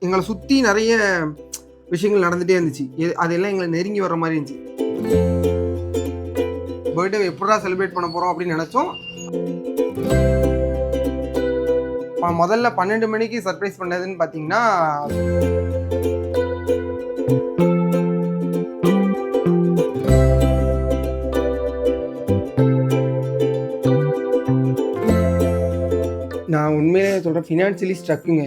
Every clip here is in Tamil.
எங்களை சுற்றி நிறைய விஷயங்கள் நடந்துகிட்டே இருந்துச்சு. அதெல்லாம் எங்களை நெருங்கி வர மாதிரி இருந்துச்சு. பர்த்டே எப்படா செலிப்ரேட் பண்ண போகிறோம் அப்படின்னு நினச்சோம். முதல்ல 12 மணிக்கு சர்ப்ரைஸ் பண்ணதுன்னு பார்த்தீங்கன்னா, நான் உண்மையிலே சொல்கிறேன், ஃபினான்ஷியலி ஸ்ட்ரக்குங்க.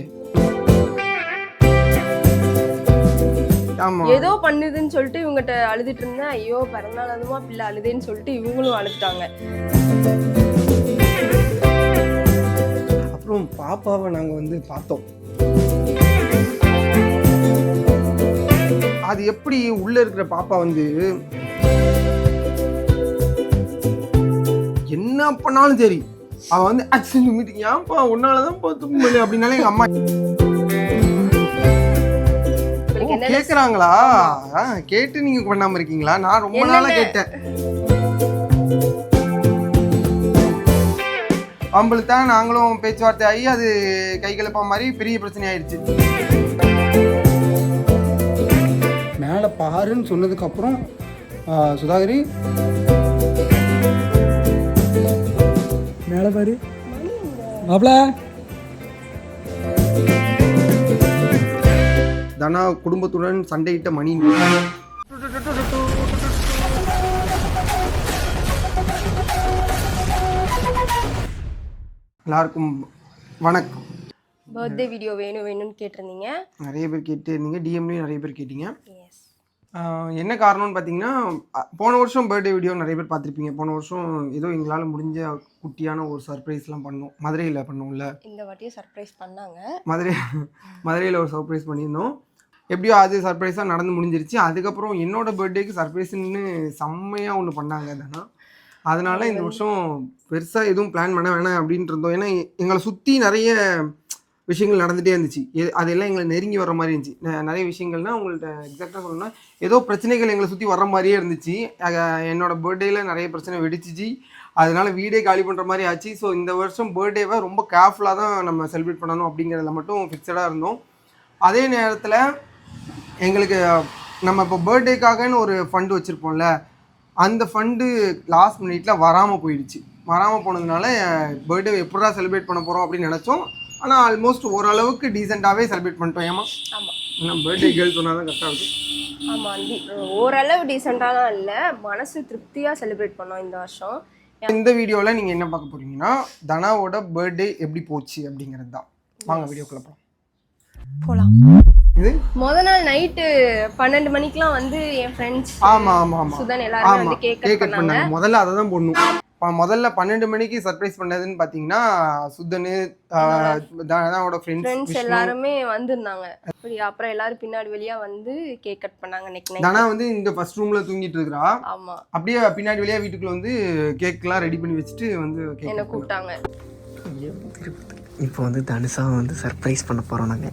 ஏதோ பண்ணுதுன்னு சொல்லிட்டு இவங்ககிட்ட அழுதுட்டு இருந்தேன். ஐயோ பிறந்தநாள் அதுமா பிள்ளை அழுதேன்னு சொல்லிட்டு இவங்களும் அழுதுட்டாங்க. அப்புறம் பாப்பாவை நாங்கள் பார்த்தோம். அது எப்படி உள்ள இருக்கிற பாப்பா என்ன பண்ணாலும் சரி, அவ ஆக்சிடென்ட் மீட்டிங் ஏன்ப்பா உன்னாலதான் பார்த்து அப்படின்னாலே எங்க அம்மா கேக்குறாங்களா? கேட்டு நீங்க பண்ணாம இருக்கீங்களா? நான் ரொம்ப நாளா கேட்டேன். அவங்களுக்கு தான் நாங்களும் பேச்சுவார்த்தை ஆகி அது கை கலப்பா மாதிரி பெரிய பிரச்சனை ஆயிடுச்சு. மேலே பாருன்னு சொன்னதுக்கு அப்புறம் சுதாகரி மேலே பாரு மாப்ள. தனா குடும்பத்துடன் சண்டையிட்ட மணி. எல்லாருக்கும் வணக்கம். பர்த்டே வீடியோ வேணும்னு கேட்டிருந்தீங்க. நிறைய பேர் கேட்டிருந்தீங்க, டிஎம்லேயும் நிறைய பேர் கேட்டீங்க. என்ன காரணம்னு பார்த்தீங்கன்னா, போன வருஷம் பர்த்டே வீடியோ நிறைய பேர் பார்த்துருப்பீங்க. போன வருஷம் ஏதோ எங்களால் முடிஞ்ச குட்டியான ஒரு சர்ப்ரைஸ்லாம் பண்ணோம். மதுரையில் பண்ணோம்ல. இந்த வாட்டியும் சர்ப்ரைஸ் பண்ணாங்க. மதுரையில் ஒரு சர்ப்ரைஸ் பண்ணியிருந்தோம். எப்படியோ அது சர்ப்ரைஸாக நடந்து முடிஞ்சிருச்சு. அதுக்கப்புறம் என்னோடய பர்த்டேக்கு சர்ப்ரைஸ்ன்னு செம்மையாக ஒன்று பண்ணாங்க தானே. அதனால் இந்த வருஷம் பெருசாக எதுவும் பிளான் பண்ண வேணாம் அப்படின்ட்டு இருந்தோம். ஏன்னா எங்களை சுற்றி நிறைய விஷயங்கள் நடந்துகிட்டே இருந்துச்சு. அதெல்லாம் எங்களை நெருங்கி வர மாதிரி இருந்துச்சு. நிறைய விஷயங்கள்னால் உங்கள்கிட்ட எக்ஸாக்டாக சொல்லணும்னா ஏதோ பிரச்சனைகள் எங்களை சுற்றி வர மாதிரியே இருந்துச்சு. என்னோடய பர்த்டேயில் நிறைய பிரச்சனை வெடிச்சிச்சு. அதனால் வீடே காலி பண்ணுற மாதிரி ஆச்சு. ஸோ இந்த வருஷம் பர்த்டேவை ரொம்ப கேர்ஃபுல்லாக தான் நம்ம செலிப்ரேட் பண்ணணும் அப்படிங்கிறதுல மட்டும் ஃபிக்ஸடாக இருந்தோம். அதே நேரத்தில் எங்களுக்கு நம்ம இப்போ பர்த்டேக்காகன்னு ஒரு ஃபண்டு வச்சுருப்போம்ல, அந்த ஃபண்டு லாஸ்ட் மினிட்டில் வராமல் போயிடுச்சு. வராமல் போனதுனால பர்த்டே எப்படா செலிப்ரேட் பண்ண போகிறோம் அப்படின்னு நினச்சோம். ஆனால் ஆல்மோஸ்ட் ஓரளவுக்கு டீசெண்டாகவே செலிப்ரேட் பண்ணிட்டோம். ஏமா ஆமாம், பர்த்டே கேர்ள் சொன்னால் தான் கரெக்டாக இருக்கும். ஆமாம், ஓரளவு டீசெண்டாலாம் இல்லை, மனசு திருப்தியாக செலிப்ரேட் பண்ணோம் இந்த வருஷம். இந்த வீடியோவில் நீங்கள் என்ன பார்க்க போகிறீங்கன்னா, தனாவோட பர்த்டே எப்படி போச்சு அப்படிங்கிறது தான். வாங்க வீடியோக்குள்ள போகலாம். இது முத நாள் நைட்டு 12 மணிக்கெலாம் என் ஃப்ரெண்ட்ஸ் சுதன் எல்லாரும் கேக் கட் பண்ணாங்க. முதல்ல அதை தான் போடணும். முதல்ல 12 மணிக்கு சர்ப்ரைஸ் பண்ணதுன்னு பார்த்தீங்கன்னா, சுதனு தனாவோட ஃப்ரெண்ட்ஸ் எல்லாருமே வந்திருந்தாங்க. அப்புறம் எல்லாரும் பின்னாடி வெளியா கேக் கட் பண்ணாங்க. தனா இந்த ஃபர்ஸ்ட் ரூம்ல தூங்கிட்டு இருக்கா. ஆமா, அப்படியே பின்னாடி வெளியா வீட்டுக்குள்ள கேக்லாம் ரெடி பண்ணி வச்சுட்டு என்ன கூப்பிட்டாங்க. இப்போ தனுஷா சர்ப்ரைஸ் பண்ண போறோம் நாங்க.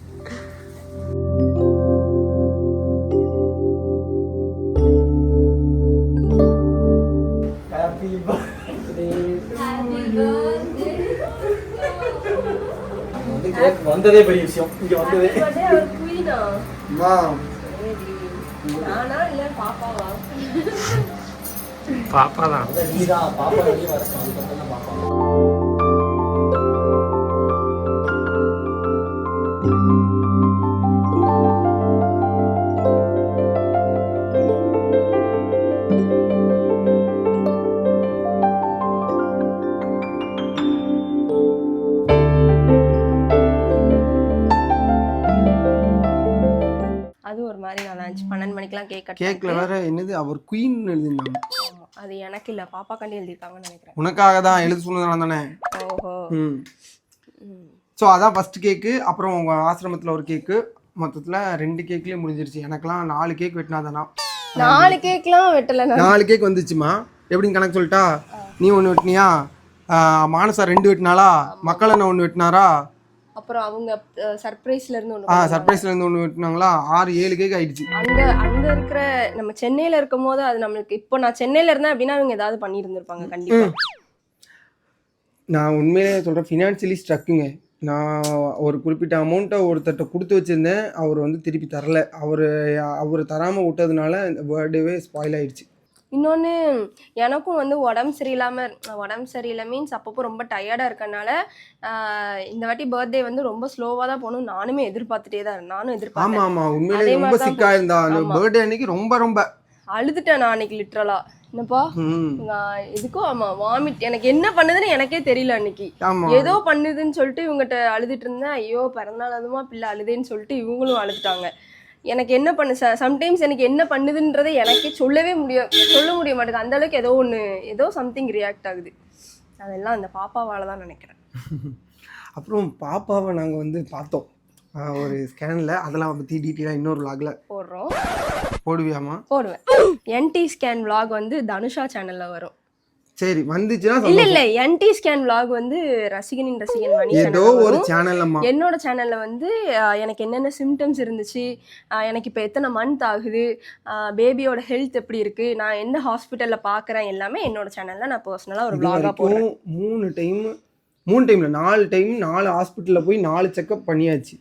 வந்ததே பெரிய விஷயம். இங்க வந்ததே பாப்பா தான். அது ஒரு மாதிரி நல்லா இருந்துச்சு. 12 மணிக்கெல்லாம் கேக்ல வேற என்னது அவர் குயின் எழுதிருந்தாங்க. அது எனக்கு இல்ல, பாப்பா கண்டி எழுதிருக்காங்கன்னு நினைக்கிறேன். உனக்காக தான் எழுத சொன்னதுனால தானே. ஓஹோ. ஸோ அதான் ஃபர்ஸ்ட் கேக்கு. அப்புறம் உங்க ஆசிரமத்தில் ஒரு கேக்கு. மொத்தத்தில் 2 கேக்லேயே முடிஞ்சிருச்சு. எனக்கெல்லாம் 4 கேக் வெட்டினா தானா. 4 கேக்லாம் வெட்டல. 4 கேக் வந்துச்சுமா. எப்படின்னு கணக்கு சொல்லிட்டா, நீ 1 வெட்டினியா, மானசா 2 வெட்டினாளா, மக்கள் என்ன 1 வெட்டினாரா, அப்புறம் அவங்க சர்ப்ரைஸ்ல இருந்து ஒன்று வெட்டினாங்களா. 6-7 கேக் ஆயிடுச்சு. அங்க இருக்கிற நம்ம சென்னையில இருக்கும் போது அது நம்மளுக்கு, இப்போ நான் சென்னையில இருந்தேன் அப்படின்னா அவங்க ஏதாவது பண்ணி இருந்திருப்பாங்க கண்டிப்பா. நான் உண்மையிலே சொல்கிறேன், ஃபினான்ஷியலி ஸ்ட்ரக்குங்க. நான் ஒரு குறிப்பிட்ட அமௌண்ட்டை ஒருத்தர்கிட்ட கொடுத்து வச்சுருந்தேன். அவர் வந்து திருப்பி தரல. அவர் தராமல் விட்டதுனால இந்த பர்த்டேவே ஸ்பாயில் ஆயிடுச்சு. இன்னொன்று எனக்கும் வந்து உடம்பு சரியில்லை மீன்ஸ் அப்பப்போ ரொம்ப டயர்டாக இருக்கனால இந்த வாட்டி பர்த்டே வந்து ரொம்ப ஸ்லோவாக தான் போகணும் நானுமே எதிர்பார்த்துட்டே தான் இருந்தேன். நானும் எதிர்பார்த்தேன். ஆமாம் உண்மையிலே அதே ரொம்ப மாதிரி தான் சிக்காக இருந்தா அந்த பர்த்டே அன்னைக்கு ரொம்ப அழுதுட்டேன் நான் அன்னைக்கு லிட்ரலா. என்னப்பா இதுக்கும் வாமிட் எனக்கு என்ன பண்ணுதுன்னு எனக்கே தெரியல அன்னைக்கு. ஆமாம் ஏதோ பண்ணுதுன்னு சொல்லிட்டு இவங்ககிட்ட அழுதுட்டு இருந்தேன். ஐயோ பிறந்தநாள் அதுமா பிள்ளை அழுதேன்னு சொல்லிட்டு இவங்களும் அழுதுட்டாங்க. எனக்கு என்ன பண்ணு சம்டைம்ஸ் எனக்கு என்ன பண்ணுதுன்றதை எனக்கே சொல்ல முடிய மாட்டேங்குது. அந்த அளவுக்கு ஏதோ சம்திங் ரியாக்ட் ஆகுது. அதெல்லாம் அந்த பாப்பாவால தான் நினைக்கிறேன். அப்புறம் பாப்பாவை நாங்கள் வந்து பார்த்தோம் ஒரு ஸ்கேனில். அதெல்லாம் பற்றி டீட்டெயிலாக இன்னொரு vlogல போடுவியாமா? போடுவேன். என்டி ஸ்கேன் vlog வந்து தனுஷா சேனல்ல வரும். சரி வந்துச்சுன்னா இல்ல என்டி ஸ்கேன் vlog வந்து ரசிகனின் ரசிகன் மணி ஏதோ ஒரு சேனல்லம்மா. என்னோட சேனல்ல வந்து எனக்கு என்னென்ன சிம்டம்ஸ் இருந்துச்சு, எனக்கு இப்போ எத்தனை மந்த் ஆகுது, பேபியோட ஹெல்த் எப்படி இருக்கு, நான் எந்த ஹாஸ்பிட்டல்ல பாக்குறேன், எல்லாமே என்னோட சேனல்ல நான் பர்சனலா ஒரு vlog-ஆ போடுறேன். 3 டைம்ல 4 டைம் 4 ஹாஸ்பிட்டல்ல போய் 4 செக்அப் பண்ணியாச்சு.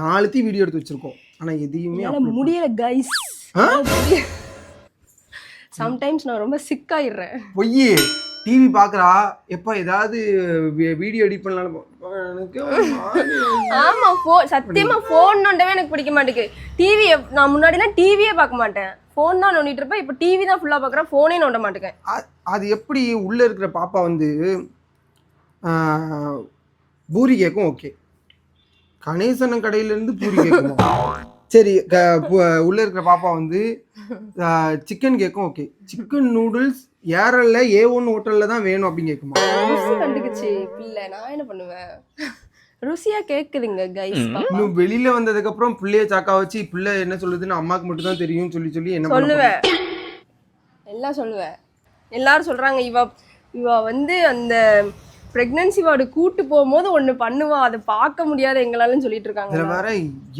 4த்தையும் வீடியோ எடுத்து வச்சிருக்கோம். ஆனா எதையுமே முடியல கைஸ். சம்டைம்ஸ் நான் ரொம்ப சிக் ஆயிடுறேன். பொய்யே டிவி பாக்குறா எப்ப ஏதாவது வீடியோ எடிட் பண்ணலாம். ஆமா சத்தியமா போன் நோண்டவே எனக்கு பிடிக்க மாட்டேங்குது. டிவி நான் முன்னாடிலாம் டிவியே பார்க்க மாட்டேன், போன் தான் நோண்டிட்டு இருப்பேன். இப்போ டிவி தான் ஃபுல்லா பாக்குறேன், போனே நோண்ட மாட்டேங்க. அது எப்படி உள்ள இருக்கிற பாப்பா வந்து பூரி கேக்கும் ஓகே, கணேசன் கடையில இருந்து பூரி கேக்கும் சரி, உள்ள இருக்கிற பாப்பா வந்து சிக்கன் கேக்கும் ஓகே, சிக்கன் நூடுல்ஸ் ஏரல்ல A1 ஹோட்டல்ல தான் வேணும் அப்படின்னு கேக்குமா? ருசி கண்டுக்குச்சு பிள்ளை, நான் என்ன பண்ணுவேன்? ருசியா கேக்குதுங்க கைஸ். இன்னும் வெளியில வந்ததுக்கு அப்புறம் பிள்ளைய சாக்கா வச்சு பிள்ளை என்ன சொல்லுதுன்னு அம்மாக்கு மட்டும் தான் தெரியும் சொல்லி என்ன சொல்லுவேன், எல்லாம் சொல்லுவேன். எல்லாரும் சொல்றாங்க இவ வந்து அந்த பிரெக்னன்சி வார்டு கூட்டு போகும்போது ஒண்ணு பண்ணுவா, அதை பார்க்க முடியாது எங்களாலும் சொல்லிட்டு இருக்காங்க. வேற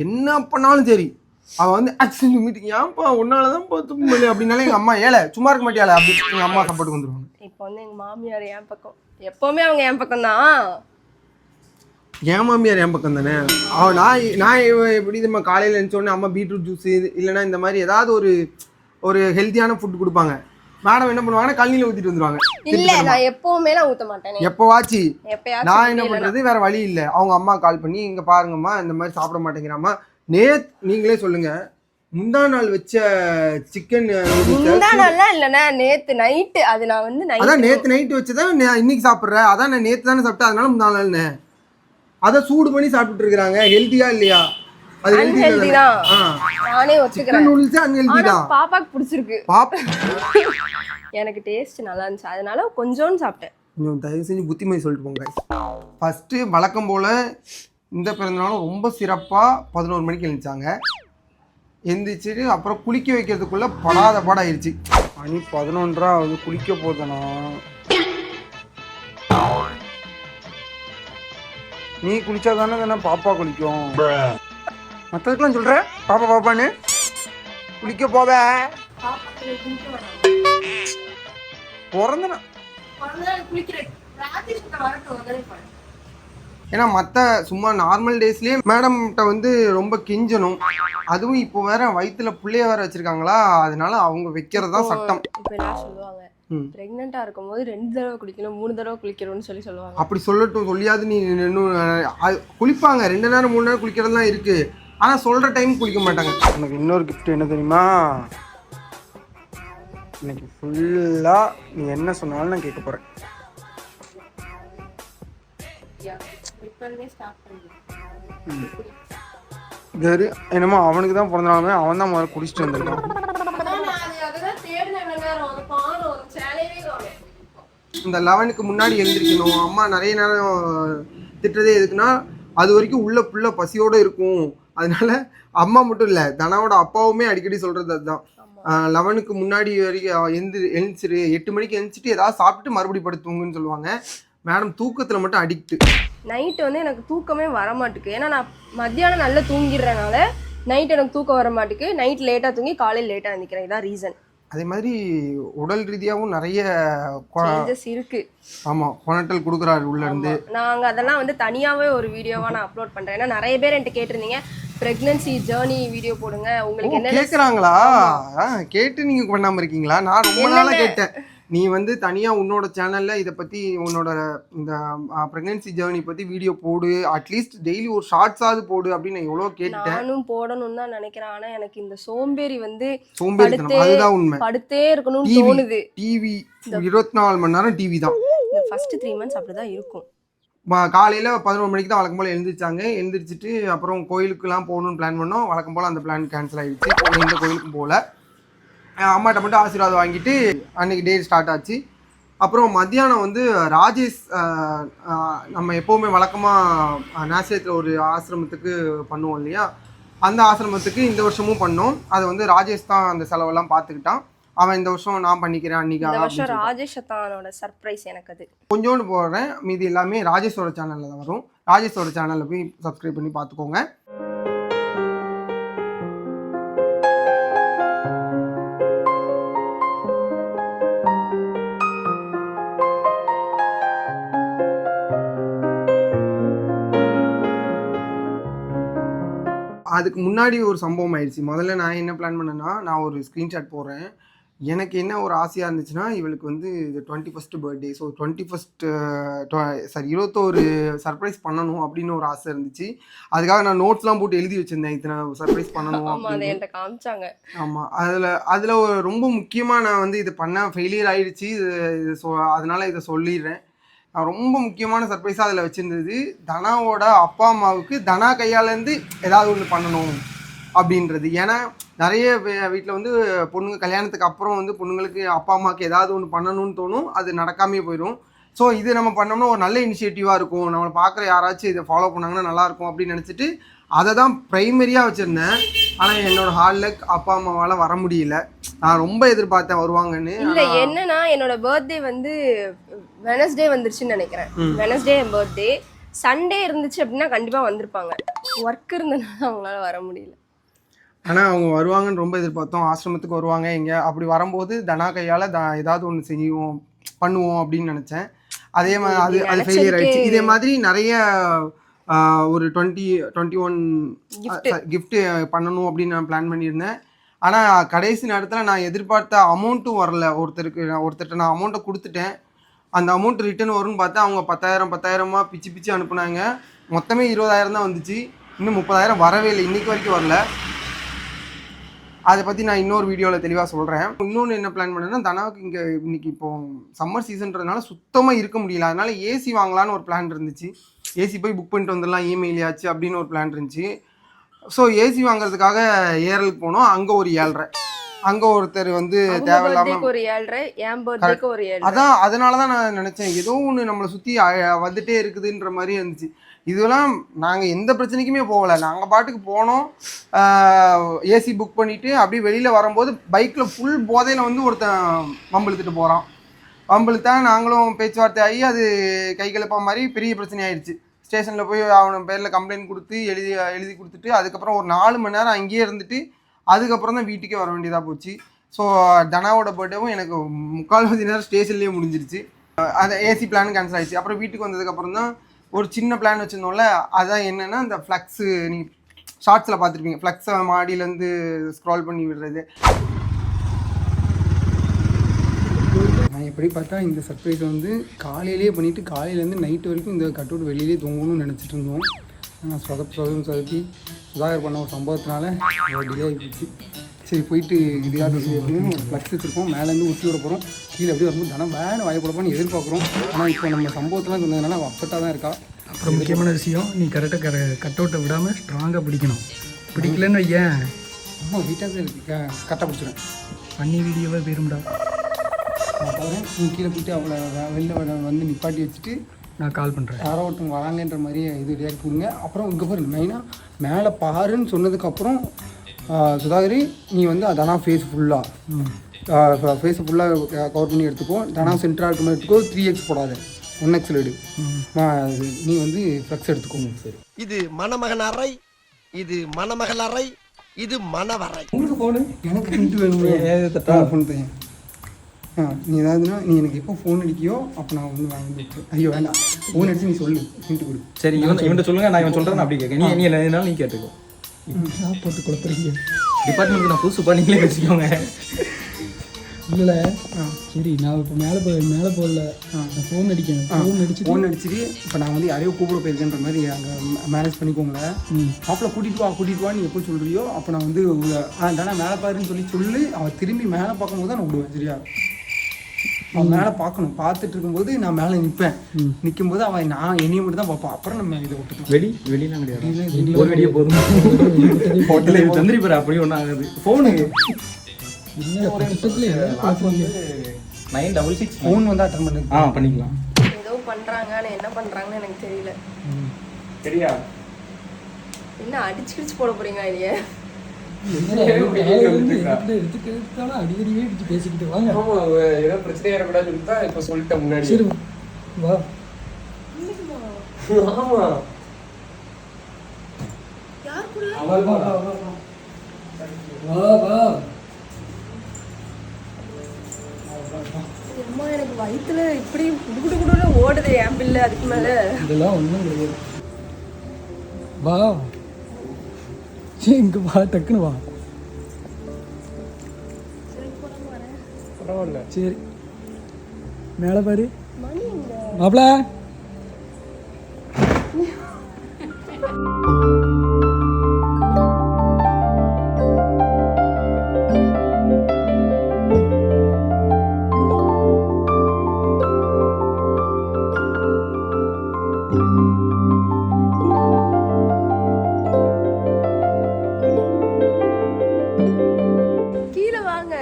என்ன பண்ணாலும் சரி அவ வந்து ஆக்சிடென்ட் மீட்டிங் ஏன்பா உன்னாலதான் பார்த்து அப்படின்னாலே எங்க அம்மா ஏழை சும்மா இருக்க மாட்டியால அப்படி எங்க அம்மா சப்போர்ட் வந்துருவாங்க. இப்போ வந்து எங்க மாமியார் என் பக்கம், எப்பவுமே அவங்க என் பக்கம் தான். என் மாமியார் என் பக்கம் தானே. நான் எப்படி நம்ம காலையில் நினச்சோடனே அம்மா பீட்ரூட் ஜூஸ் இல்லைன்னா இந்த மாதிரி ஏதாவது ஒரு ஹெல்த்தியான ஃபுட் கொடுப்பாங்க. மேடம் என்ன பண்ணுவாங்கன்னா கல்லில ஊத்திட்டு வந்துருவாங்க. இல்ல நான் எப்பவுமே ஊத்த மாட்டேன். எப்பவாச்சு நான் என்ன பண்றது, வேற வழி இல்ல. அவங்க அம்மா கால் பண்ணி இங்க பாருங்கம்மா இந்த மாதிரி சாப்பிட மாட்டேங்கிறாமா. நீங்களே சொல்லுங்க, முந்தா நாள் வச்ச சிக்கன் முந்தா நாள்லாம் இல்லைண்ணா, நேத்து நைட்டு. அது நான் வந்து அதான் நேத்து நைட்டு வச்சுதான் இன்னைக்கு சாப்பிட்றேன். அதான் நான் நேத்து தானே சாப்பிட்டேன், அதனால முந்தா நாள்னு அதை சூடு பண்ணி சாப்பிட்டுட்டு இருக்கிறாங்க. ஹெல்த்தியா இல்லையா? அது ஹெல்தி தான், நானே ஒத்துக்கிறேன். நூடுல்ஸ் அன்ஹெல்தி தான். பாப்பாக்கு பிடிச்சிருக்கு, எனக்கு டேஸ்ட் நல்லா இருந்துச்சு, அதனால கொஞ்சோன்னு சாப்பிட்டேன். கொஞ்சம் தயவு செஞ்சு புத்திமதி சொல்லிட்டு போங்க. ஃபர்ஸ்ட் வழக்கம் போல இந்த பிறந்தநாளும் ரொம்ப சிறப்பா 11 மணிக்கு எழுந்திரிச்சாங்க. எந்திரிச்சிட்டு அப்புறம் குளிக்க வைக்கிறதுக்குள்ள படாத பாடாயிருச்சு. மணி 11:30 குளிக்க போதனா? நீ குளிச்சா தானே பாப்பா குளிக்கும். மற்றதுக்கெல்லாம் சொல்ற பாப்பான்னு குளிக்க போவ பிறந்தனா. ஏன்னா மற்ற சும்மா நார்மல் டேஸ்லயே மேடம்கிட்ட வந்து ரொம்ப கெஞ்சணும். அதுவும் இப்போ வேற வயிற்றுல பிள்ளைய வேற வச்சிருக்காங்களா, அதனால அவங்க வைக்கிறதா சட்டம். இப்போ எல்லாம் சொல்லுவாங்க பிரெக்னெண்டா இருக்கும்போது 2 தடவை குளிக்கணும் 3 தடவை குளிக்கணும்னு சொல்லுவாங்க. அப்படி சொல்லட்டும், சொல்லியாவது நீ குளிப்பாங்க 2 நேரம் 3 நேரம் குளிக்கிறதுலாம் இருக்கு. ஆனா சொல்ற டைம் குளிக்க மாட்டாங்க. எனக்கு இன்னொரு கிஃப்ட் என்ன தெரியுமா? இன்னைக்கு ஃபுல்லா நீ என்ன சொன்னாலும் நான் கேட்க போறேன். என்னமோ அவனுக்கு தான் பிறந்தனாலுமே அவன் தான் முதல்ல குடிச்சிட்டு வந்திருக்கான். இந்த 11க்கு முன்னாடி எழுந்திருக்கணும். அம்மா நிறைய நேரம் திட்டுறதே எதுக்குன்னா, அது வரைக்கும் உள்ள புள்ள பசியோட இருக்கும். அதனால அம்மா மட்டும் இல்லை, தனாவோட அப்பாவுமே அடிக்கடி சொல்றது அதுதான். 11க்கு முன்னாடி வரைக்கும் எழுந்திரிச்சிரு, 8 மணிக்கு எழுந்திரிச்சிட்டு ஏதாவது சாப்பிட்டு மறுபடியும் படுத்துவங்கன்னு சொல்லுவாங்க. மேடம் தூக்கத்தில் மட்டும் அடிக்ட். நைட்டு வந்து எனக்கு தூக்கமே வர மாட்டுக்கு. ஏன்னா நான் மத்தியானம் நல்லா தூங்கிடுறதுனால நைட் எனக்கு தூக்கம் வர மாட்டுக்கு. நைட் லேட்டாக தூங்கி காலையில் லேட்டாக எழுந்திக்கிறேன். இதான் ரீசன். அதே மாதிரி உடல் ரீதியாகவும் நிறைய சேஞ்சஸ் இருக்கு. ஆமாம் கொனட்டல் கொடுக்குறாரு உள்ளேருந்து. நாங்கள் அதெல்லாம் வந்து தனியாகவே ஒரு வீடியோவாக நான் அப்லோட் பண்ணுறேன். ஏன்னா நிறைய பேர் என்கிட்ட கேட்டிருந்தீங்க ப்ரெக்னன்சி ஜேர்னி வீடியோ போடுங்க உங்களுக்கு என்ன கேட்குறாங்களா? கேட்டு நீங்கள் பண்ணாமல் இருக்கீங்களா? நான் ரொம்ப நாளாக கேட்டேன். நீ வந்து தனியாக உன்னோட சேனலில் இதை பற்றி உன்னோட இந்த ப்ரெக்னன்சி ஜேர்னி பற்றி வீடியோ போடு, அட்லீஸ்ட் டெய்லி ஒரு ஷார்ட்ஸாவது போடு அப்படின்னு நான் எவ்வளோ கேட்டேன். நானும் போடணும்னு தான் நினைக்கிறேன். ஆனால் எனக்கு இந்த சோம்பேறி வந்து சோம்பேறித்தனம் அதுதான் உண்மை. படுத்தே இருக்கணும்னு தோணுது. டிவி 24 மணி நேரம் டிவி தான். இந்த ஃபர்ஸ்ட் 3 months அப்படிதான் இருக்கும். காலையில் 11 மணிக்கு தான் வழக்கம் போல் எழுந்திரிச்சிட்டு அப்புறம் கோயிலுக்குலாம் போகணுன்னு பிளான் பண்ணோம். வழக்கம் போல் அந்த பிளான் கேன்சல் ஆகிடுச்சு. எந்த கோயிலுக்கும் போகல. அம்மாட்ட மட்டும் ஆசீர்வாதம் வாங்கிட்டு அன்றைக்கி டே ஸ்டார்ட் ஆச்சு. அப்புறம் மத்தியானம் வந்து ராஜேஷ், நம்ம எப்போவுமே வழக்கமாக நேசத்தில் ஒரு ஆசிரமத்துக்கு பண்ணுவோம் இல்லையா, அந்த ஆசிரமத்துக்கு இந்த வருஷமும் பண்ணோம். அதை வந்து ராஜேஷ் தான் அந்த செலவெல்லாம் பார்த்துக்கிட்டான். அவன் இந்த வருஷம் நான் பண்ணிக்கிறேன் அன்றைக்கி. ராஜேஷ் தானோட சர்ப்ரைஸ் எனக்கு அது கொஞ்சோண்டு போடுறேன். மீதி எல்லாமே ராஜேஷோட சேனலில் தான் வரும். ராஜேஷோட சேனலில் போய் சப்ஸ்கிரைப் பண்ணி பார்த்துக்கோங்க. அதுக்கு முன்னாடி ஒரு சம்பவம் ஆயிடுச்சு. முதல்ல நான் என்ன பிளான் பண்ணேன்னா, நான் ஒரு ஸ்க்ரீன்ஷாட் போடுறேன். எனக்கு என்ன ஒரு ஆசையாக இருந்துச்சுன்னா, இவளுக்கு வந்து இது 21st பர்த்டே. ஸோ 21 சர்ப்ரைஸ் பண்ணணும் அப்படின்னு ஒரு ஆசை இருந்துச்சு. அதுக்காக நான் நோட்ஸ்லாம் போட்டு எழுதி வச்சுருந்தேன், இத்தனை சர்ப்ரைஸ் பண்ணணும் அப்படின்னு. காமிச்சாங்க. ஆமாம், அதில் ஒரு ரொம்ப முக்கியமாக நான் வந்து இது பண்ண ஃபெயிலியர் ஆகிடுச்சு. அதனால் இதை சொல்லிடுறேன். ரொம்ப முக்கியமான சர்ப்ரைஸாக அதில் வச்சுருந்தது, தனாவோட அப்பா அம்மாவுக்கு தனா கையாலேருந்து ஏதாவது ஒன்று பண்ணணும் அப்படின்றது. ஏன்னா நிறைய வீட்டில் வந்து பொண்ணுங்க கல்யாணத்துக்கு அப்புறம் வந்து பொண்ணுங்களுக்கு அப்பா அம்மாவுக்கு ஏதாவது ஒன்று பண்ணணும்னு தோணும், அது நடக்காமே போயிடும். ஸோ இது நம்ம பண்ணோம்னா ஒரு நல்ல இனிஷியேட்டிவாக இருக்கும், நம்மளை பார்க்குற யாராச்சும் இதை ஃபாலோ பண்ணாங்கன்னா நல்லாயிருக்கும் அப்படின்னு நினச்சிட்டு அதை தான் ப்ரைமரியாக வச்சுருந்தேன். ஆனால் என்னோட ஹார்ட் லக் அப்பா அம்மாவால் வர முடியல. நான் ரொம்ப எதிர்பார்த்தேன் வருவாங்கன்னு. இல்லை என்னன்னா என்னோட பர்த்டே வந்து வெனஸ்டே வந்துருச்சுன்னு நினைக்கிறேன். வெனஸ்டே என் பர்த்டே. சண்டே இருந்துச்சு அப்படின்னா கண்டிப்பாக வந்திருப்பாங்க. ஒர்க் இருந்தனால அவங்களால வர முடியல. ஆனால் அவங்க வருவாங்கன்னு ரொம்ப எதிர்பார்த்தோம். ஆசிரமத்துக்கு வருவாங்க. இங்கே அப்படி வரும்போது தனா கையால் ஏதாவது ஒன்று செய்வோம் பண்ணுவோம் அப்படின்னு நினச்சேன். அதே மாதிரி அது ஃபெயிலியர் ஆகிடுச்சு. இதே மாதிரி நிறைய ஒரு 21 கிஃப்ட்டு பண்ணணும் அப்படின்னு நான் பிளான் பண்ணியிருந்தேன். ஆனால் கடைசி நேரத்தில் நான் எதிர்பார்த்த அமௌண்ட்டும் வரல. ஒருத்தர்கிட்ட நான் அமௌண்ட்டை கொடுத்துட்டேன். அந்த அமௌண்ட் ரிட்டர்ன் வரும்னு பார்த்தா அவங்க 10,000 பிச்சு அனுப்புனாங்க. மொத்தமே 20,000 தான் வந்துச்சு. இன்னும் 30,000 வரவே இல்லை, இன்றைக்கி வரைக்கும் வரல. அதை பற்றி நான் இன்னொரு வீடியோவில் தெளிவாக சொல்கிறேன். இன்னொன்று என்ன பிளான் பண்ணேன்னா, தனாவுக்கு இங்கே இன்றைக்கி இப்போது சம்மர் சீசன்றதுனால சுத்தமாக இருக்க முடியல. அதனால் ஏசி வாங்கலான்னு ஒரு பிளான் இருந்துச்சு. ஏசி போய் புக் பண்ணிட்டு வந்துடலாம் இமெயிலியாச்சு அப்படின்னு ஒரு பிளான் இருந்துச்சு. ஸோ ஏசி வாங்குறதுக்காக ஏரலுக்கு போனோம். அங்கே ஒரு 7,500. அங்கே ஒருத்தர் வந்து தேவையில்லாமல் ஒரு 7,500, என் பர்த்டேக்கு ஒரு 7,500. அதான் அதனால தான் நான் நினச்சேன், ஏதோ ஒன்று நம்மளை சுற்றி வந்துட்டே இருக்குதுன்ற மாதிரி இருந்துச்சு. இதெல்லாம் நாங்கள் எந்த பிரச்சனைக்குமே போகலை. நாங்கள் பாட்டுக்கு போனோம், ஏசி புக் பண்ணிவிட்டு அப்படியே வெளியில் வரும்போது பைக்கில் ஃபுல் போதையில் வந்து ஒருத்தன் வம்பிழுத்துட்டு போகிறான். வம்பிழுத்தா நாங்களும் பேச்சுவார்த்தை ஆகி அது கைகலப்பா மாதிரி பெரிய பிரச்சனை ஆயிடுச்சு. ஸ்டேஷனில் போய் அவன் பேரில் கம்ப்ளைண்ட் கொடுத்து எழுதி கொடுத்துட்டு அதுக்கப்புறம் ஒரு 4 மணி நேரம் அங்கேயே இருந்துட்டு அதுக்கப்புறம் தான் வீட்டுக்கே வர வேண்டியதாக போச்சு. ஸோ தனாவோட பர்த்டேவும் எனக்கு 3/4 நேரம் ஸ்டேஷன்லேயே முடிஞ்சிருச்சு. அந்த ஏசி பிளான் கேன்சல் ஆகிடுச்சு. அப்புறம் வீட்டுக்கு வந்ததுக்கப்புறம் தான் ஒரு சின்ன பிளான் வச்சுருந்தோம்ல, அதான் என்னென்னா இந்த ஃப்ளக்ஸு, நீங்கள் ஷார்ட்ஸில் பார்த்துருப்பீங்க, ஃப்ளக்ஸை மாடியிலேருந்து ஸ்க்ரால் பண்ணி விடுறது. நான் எப்படி பார்த்தா இந்த சர்ப்ரைஸ் வந்து காலையிலே பண்ணிவிட்டு காலையிலேருந்து நைட்டு வரைக்கும் இந்த கட் அவுட் வெளியிலே தொங்கணும்னு நினச்சிட்டு இருந்தோம். ஆனால் சொதப்பி சுதாகர் பண்ண ஒரு சம்பவத்தினால டிலே ஆகி போச்சு. சரி போயிட்டு இதையாவது அப்படின்னு ஃப்ளக்ஸ் வச்சுருக்கோம், மேலேருந்து ஊற்றி விட போகிறோம். கீழே அப்படியே வரும்போது தனம் வேணும் வாயப்படப்பான்னு எதிர்பார்க்குறோம். ஆனால் இப்போ நம்ம சம்பவத்தெலாம் சொன்னதுனால அப்செட்டாக தான் இருக்கா. அப்புறம் முக்கியமான விஷயம், நீ கரெக்டாக கட் அவுட்டை விடாமல் ஸ்ட்ராங்காக பிடிக்கணும். பிடிக்கலன்னு வையேன் அம்மா வீட்டாக தான் இருக்குது, கரெக்டாக பிடிச்சிடும். பண்ணி வீடியோவாக போயிரும்டா. தவிர நீ கீழே போயிட்டு அவளை வெளில வந்து நிப்பாட்டி வச்சுட்டு நான் கால் பண்ணுறேன். யாரோ ஒருத்தவங்க வராங்கன்ற மாதிரி இது ரியாக்ட் பண்ணுங்க. அப்புறம் இங்கே பாரு, மெயினாக மேலே பாருன்னு சொன்னதுக்கப்புறம் சுதாகரி நீ வந்து தனா ஃபேஸ் ஃபுல்லாக கவர் பண்ணி எடுத்துக்கோ. தனா சென்டராக இருக்க மாதிரி எடுத்துக்கோ. 3x போடாத, 1x எடு. நீ வந்து ஃப்ளக்ஸ் எடுத்துக்கோங்க. சரி, இது மணமகன் அறை, இது மணமகள் அறை, இது மனவரை. உங்களுக்கு ஃபோனு எனக்கு ரெண்டு வேணும் ஃபோன் பையன். நீ ஏதாவதுன்னா நீ எனக்கு எப்போ ஃபோன் அடிக்கியோ அப்போ நான் வந்து வாங்கிட்டு. ஐயோ வேண்டாம், ஃபோன் அடிச்சு நீ சொல்லு ஹிண்ட் கொடு. சரி இவன்கிட்ட சொல்லுங்க, நான் இவன் சொல்கிறேன் அப்படி கேட்க. நீ எதுனாலும் நீ கேட்டுக்கோ. என்ன போட்டு குழப்பறீங்க? டிபார்ட்மெண்ட்டுக்கு நான் புதுசு நீங்களே வச்சுக்கோங்க. இல்லை சரி, நான் இப்போ மேலே போகல, நான் ஃபோன் அடிக்கேன். ஃபோன் அடிச்சுட்டு இப்போ நான் வந்து யாரையோ கூப்பிட போயிருக்கேன்ற மாதிரி அங்கே மேனேஜ் பண்ணிக்கோங்களேன். மாப்பிள்ள கூட்டிகிட்டு வா நீ எப்போ சொல்கிறியோ அப்போ நான் வந்து தானே மேலே பாருன்னு சொல்லி அவன் திரும்பி மேலே பார்க்கும்போது தான் நான் விடுவேன். சரியா? அவன் மேலே பார்க்கணும். பார்த்துட்டு இருக்கும்போது நான் மேலே நிற்பேன். நிற்கும்போது அவன் நான் என்னையை மட்டும் தான் பார்ப்பான். அப்புறம் நம்ம இதை விட்டுக்கலாம். வெளியெலாம் கிடையாது. ஒரு வெளியே போதும். ஹோட்டலில் தந்திரிப்பார் அப்படி ஒன்றும் ஆகுது. ஃபோனு 966 ஃபோன் வந்து அட்டன் பண்ணு. பண்ணிக்கலாம். ஏதோ பண்றாங்க, ஆனா என்ன பண்றாங்கன்னு எனக்கு தெரியல. சரியா? என்ன அடிச்சு போட போறீங்க இல்லையா? அடிக்கடியே பேசிக்கிட்டு வாங்க. ஏதோ பிரச்சனை ஏற்படாதுன்னு தான் இப்போ சொல்லிட்டேன் முன்னாடி. சரி வா. ஆமா யார் கூட? வா அம்மா எனக்கு வயித்துல இப்படி குடுகுடுன்னு ஓடுது என் பிள்ளை. அதுக்கு மேல இதெல்லாம் ஒன்றும் கிடையாது. வா இங்கே வா, டக்குன்னு வா. பரவாயில்ல. சரி மேலே பாரு மணி எங்க? மாப்பிள கீழே வாங்க.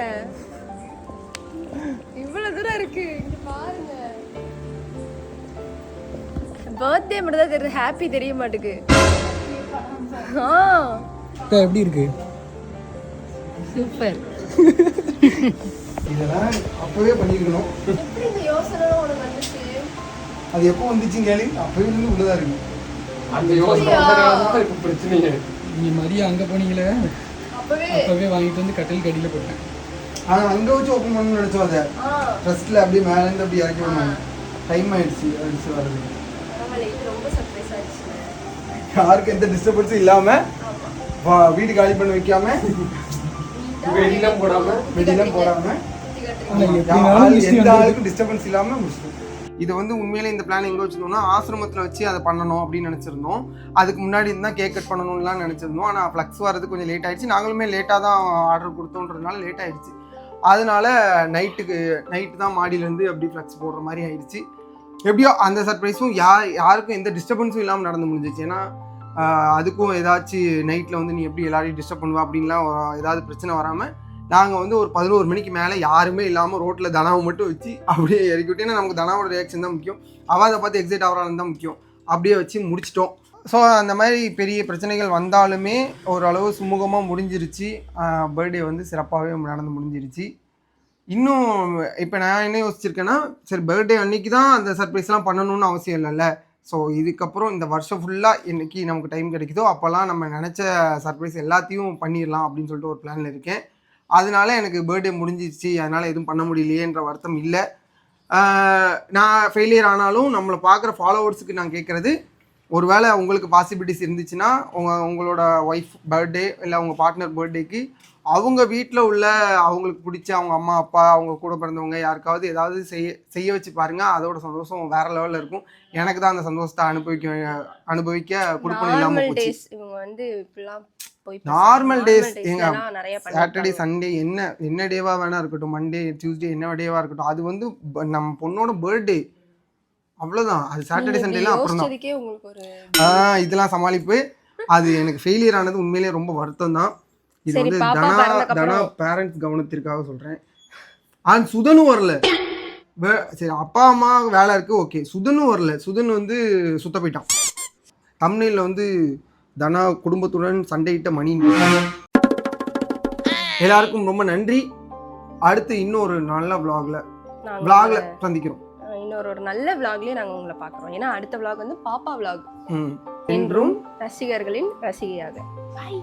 இவ்வளவு தூரம் இருக்கு, இங்க பாருங்க. பர்த்டே மட்டும் தான் தெரியுது, ஹாப்பி தெரிய மாட்டுக்கு. எப்படி இருக்கு? சூப்பர். இதெல்லாம் அப்போவே பண்ணியிருக்கணும். எப்படி இந்த யோசனை உனக்கு வந்துச்சு? அது எப்போ வந்துச்சுன்னு கேள்வி அப்போவே இருந்து உள்ளதாக இருக்கு. அந்த யோசனை வந்ததுனால இப்போ பிரச்சனையே. நீங்கள் மதியம் அங்கே போனீங்களே, அப்போவே வாங்கிட்டு வந்து கட்டில் கடியில் போட்டேன். ஆனால் அங்கே வச்சு ஓப்பன் பண்ணணும்னு நினச்சோம். அதை ட்ரெஸ்ட்டில் அப்படியே மேலேருந்து அப்படி இறக்கி விடணும். டைம் ஆயிடுச்சு அடிச்சு வர்றது. ரொம்ப சர்ப்ரைஸ் ஆயிடுச்சு. யாருக்கு எந்த டிஸ்டர்பன்ஸும் இல்லாமல் வீடு காலி பண்ணி வைக்காம வெடிலாம் போடாமல் எந்த ஆளுக்கும் டிஸ்டர்பன்ஸ் இல்லாமல் முடிச்சிட்டோம். இது வந்து உண்மையிலே இந்த பிளான் எங்கே வச்சுருந்தோம்னா ஆசிரமத்தில் வச்சு அதை பண்ணணும் அப்படின்னு நினச்சிருந்தோம். அதுக்கு முன்னாடி இருந்தால் கேக் கட் பண்ணணும்லாம் நினச்சிருந்தோம். ஆனால் ஃப்ளக்ஸ் வரது கொஞ்சம் லேட் ஆகிடுச்சு. நாங்களுமே லேட்டாக தான் ஆர்டர் கொடுத்தோன்றதுனால லேட் ஆகிடுச்சு. அதனால நைட்டு தான் மாடியிலேருந்து அப்படி ஃப்ளக்ஸ் போடுற மாதிரி ஆயிடுச்சு. எப்படியோ அந்த சர்ப்ரைஸும் யாருக்கும் எந்த டிஸ்டர்பன்ஸும் இல்லாமல் நடந்து முடிஞ்சிச்சு. ஏன்னா அதுக்கும் ஏதாச்சும் நைட்டில் வந்து நீ எப்படி எல்லாரையும் டிஸ்டர்ப் பண்ணுவா அப்படின்லாம் ஏதாவது பிரச்சனை வராமல் நாங்கள் வந்து ஒரு 11 மணிக்கு மேலே யாருமே இல்லாமல் ரோட்டில் தனாவை மட்டும் வச்சு அப்படியே இறக்கி விட்டு, ஏன்னா நமக்கு தனாவோட ரியாக்ஷன் தான் முக்கியம், அவள் அதை பார்த்து எக்ஸைட் ஆகிறான்னு தான் முக்கியம். அப்படியே வச்சு முடிச்சிட்டோம். ஸோ அந்த மாதிரி பெரிய பிரச்சனைகள் வந்தாலுமே ஓரளவு சுமூகமாக முடிஞ்சிருச்சு. பர்த்டே வந்து சிறப்பாகவே நடந்து முடிஞ்சிருச்சு. இன்னும் இப்போ நான் என்ன யோசிச்சிருக்கேன்னா, சரி பர்த்டே அன்னைக்கு தான் அந்த சர்ப்ரைஸ்லாம் பண்ணணும்னு அவசியம் இல்லைல்ல. ஸோ இதுக்கப்புறம் இந்த வருஷம் ஃபுல்லாக என்றைக்கு நமக்கு டைம் கிடைக்குதோ அப்போல்லாம் நம்ம நினச்ச சர்ப்ரைஸ் எல்லாத்தையும் பண்ணிடலாம் அப்படின்னு சொல்லிட்டு ஒரு பிளானில் இருக்கேன். அதனால எனக்கு பர்த்டே முடிஞ்சிருச்சு, அதனால் எதுவும் பண்ண முடியலையேன்ற வருத்தம் இல்லை. நான் ஃபெயிலியர் ஆனாலும் நம்மளை பார்க்குற ஃபாலோவர்ஸுக்கு நான் கேட்குறது, ஒருவேளை உங்களுக்கு பாசிபிலிட்டிஸ் இருந்துச்சுன்னா உங்களோட ஒய்ஃப் பர்த்டே இல்லை உங்கள் பார்ட்னர் பர்த்டேக்கு அவங்க வீட்டில் உள்ள அவங்களுக்கு பிடிச்ச அவங்க அம்மா அப்பா அவங்க கூட பிறந்தவங்க யாருக்காவது ஏதாவது செய்ய வச்சு பாருங்கள். அதோட சந்தோஷம் வேறு லெவலில் இருக்கும். எனக்கு தான் அந்த சந்தோஷத்தை அனுபவிக்க கொடுக்கணும் இல்லாமல் போச்சு. நார்மல் டேஸ் எங்க சாட்டர்டே சண்டே என்ன டேவா வேணா இருக்கட்டும், மண்டே டியூஸ்டே என்ன டேவா இருக்கட்டும், அது வந்து நம்ம பொண்ணோட பர்த்டே அவ்வளோதான். அது சாட்டர்டே சண்டேலாம் அப்புறம் தான் இதெல்லாம் சமாளிப்பு. அது எனக்கு ஃபெயிலியர் ஆனது உண்மையிலேயே ரொம்ப வருத்தம் தான். இது வந்து தனா பேரண்ட்ஸ் கவனத்திற்காக சொல்கிறேன். அண்ட் சுதனும் வரல. சரி அப்பா அம்மா வேலை இருக்குது, ஓகே. சுதனும் வரல. சுதன் வந்து சுத்த போயிட்டான். தம்ப்நெயில்ல வந்து தனா குடும்பத்துடன் சண்டையிட்ட மணி. எல்லாருக்கும் ரொம்ப நன்றி. அடுத்து இன்னொரு நல்ல vlogல சந்திக்கிறோம். இன்னொரு நல்ல vlogலயே நாங்க உங்களை பார்க்குறோம். ஏன்னா அடுத்த vlog வந்து பாப்பா vlog. என்றும் ரசிகர்களின் ரசிகையாக. பை.